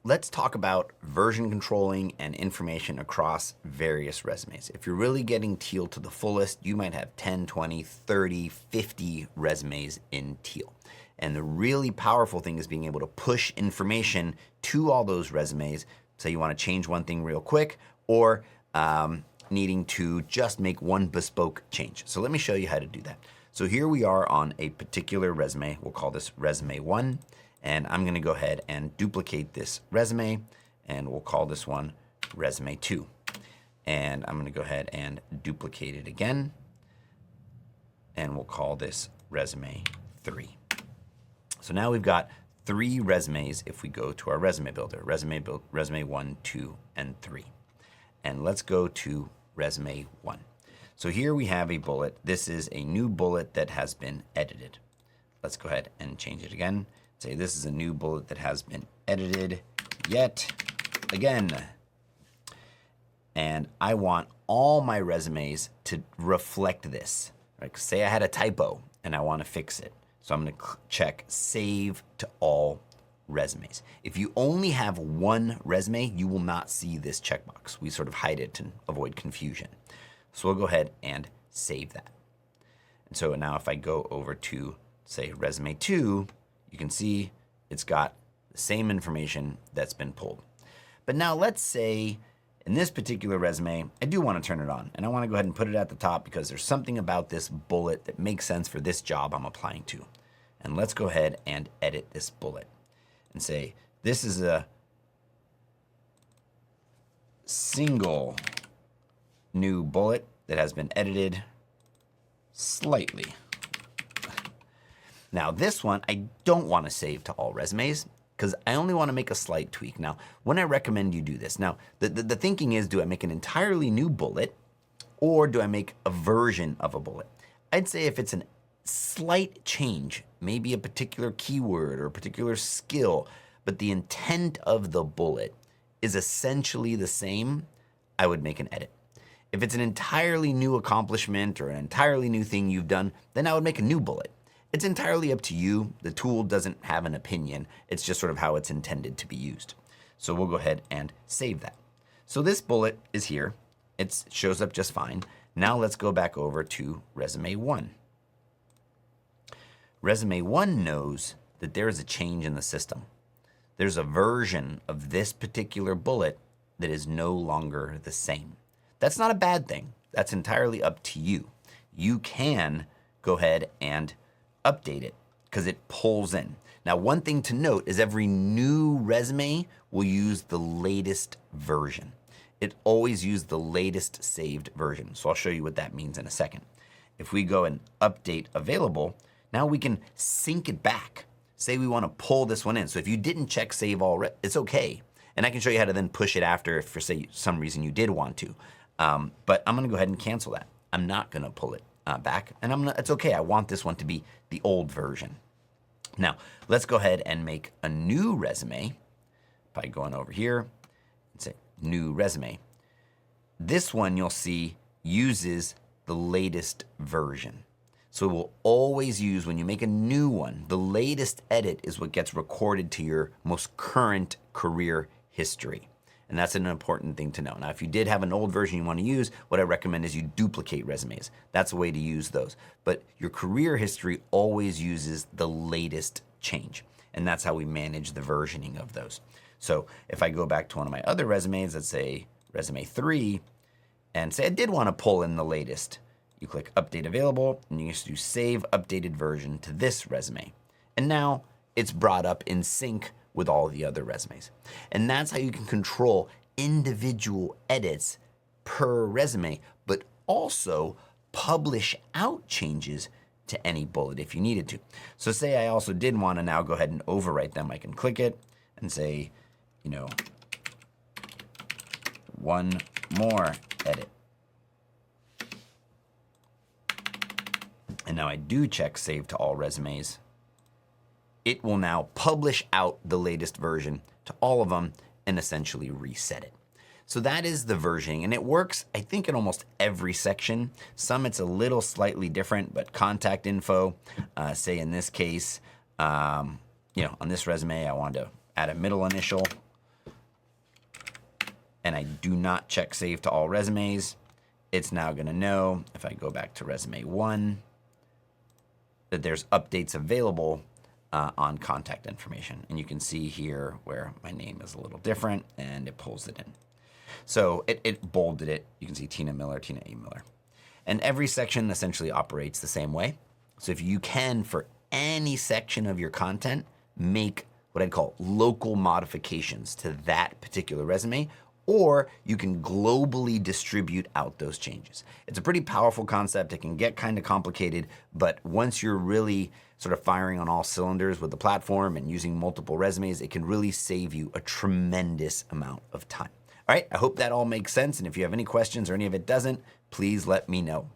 let's talk about version controlling and information across various resumes. If you're really getting Teal to the fullest, you might have 10, 20, 30, 50 resumes in Teal. And the really powerful thing is being able to push information to all those resumes. Say you want to change one thing real quick, or needing to just make one bespoke change. So let me show you how to do that. So here we are on a particular resume. We'll call this resume 1. And I'm going to go ahead and duplicate this resume, and we'll call this one resume 2. And I'm going to go ahead and duplicate it again, and we'll call this resume 3. So now we've got 3 resumes if we go to our resume builder, resume 1, 2, and 3. And let's go to resume 1. So here we have a bullet. This is a new bullet that has been edited. Let's go ahead and change it again. Say this is a new bullet that has been edited yet again. And I want all my resumes to reflect this. Right? Say I had a typo and I want to fix it. So I'm going to check Save to All Resumes. If you only have one resume, you will not see this checkbox. We sort of hide it to avoid confusion. So we'll go ahead and save that. And so now if I go over to, say, resume 2, you can see it's got the same information that's been pulled. But now let's say in this particular resume, I do want to turn it on, and I want to go ahead and put it at the top because there's something about this bullet that makes sense for this job I'm applying to. And let's go ahead and edit this bullet and say, this is a single new bullet that has been edited slightly. Now this one, I don't want to save to all resumes because I only want to make a slight tweak. Now, when I recommend you do this, now the thinking is, do I make an entirely new bullet or do I make a version of a bullet? I'd say if it's a slight change, maybe a particular keyword or a particular skill, but the intent of the bullet is essentially the same, I would make an edit. If it's an entirely new accomplishment or an entirely new thing you've done, then I would make a new bullet. It's entirely up to you. The tool doesn't have an opinion. It's just sort of how it's intended to be used. So we'll go ahead and save that. So this bullet is here. It shows up just fine. Now let's go back over to resume 1. Resume 1 knows that there is a change in the system. There's a version of this particular bullet that is no longer the same. That's not a bad thing. That's entirely up to you. You can go ahead and update it because it pulls in. Now, one thing to note is every new resume will use the latest version. It always uses the latest saved version. So I'll show you what that means in a second. If we go and update available, now we can sync it back. Say we want to pull this one in. So if you didn't check save all, it's okay. And I can show you how to then push it after if for some reason you did want to. But I'm going to go ahead and cancel that. I'm not going to pull it back, and it's okay. I want this one to be the old version. Now, let's go ahead and make a new resume by going over here and say new resume. This one you'll see uses the latest version. So we'll always use, when you make a new one, the latest edit is what gets recorded to your most current career history. And that's an important thing to know. Now, if you did have an old version you want to use, what I recommend is you duplicate resumes. That's a way to use those. But your career history always uses the latest change. And that's how we manage the versioning of those. So if I go back to one of my other resumes, let's say resume 3, and say I did want to pull in the latest, you click Update Available, and you just do Save Updated Version to this resume. And now it's brought up in sync with all the other resumes. And that's how you can control individual edits per resume, but also publish out changes to any bullet if you needed to. So say I also did want to now go ahead and overwrite them. I can click it and say, one more edit. And now I do check Save to All Resumes. It will now publish out the latest version to all of them and essentially reset it. So that is the versioning, and it works, I think, in almost every section. Some it's a little slightly different, but contact info, say in this case, on this resume, I wanted to add a middle initial. and I do not check save to all resumes, it's now going to know if I go back to resume 1 that there's updates available on contact information. And you can see here where my name is a little different and it pulls it in. So it bolded it. You can see Tina Miller, Tina A. Miller. And every section essentially operates the same way. So if you can, for any section of your content, make what I'd call local modifications to that particular resume, or you can globally distribute out those changes. It's a pretty powerful concept. It can get kind of complicated, but once you're really sort of firing on all cylinders with the platform and using multiple resumes, it can really save you a tremendous amount of time. All right, I hope that all makes sense. And if you have any questions or any of it doesn't, please let me know.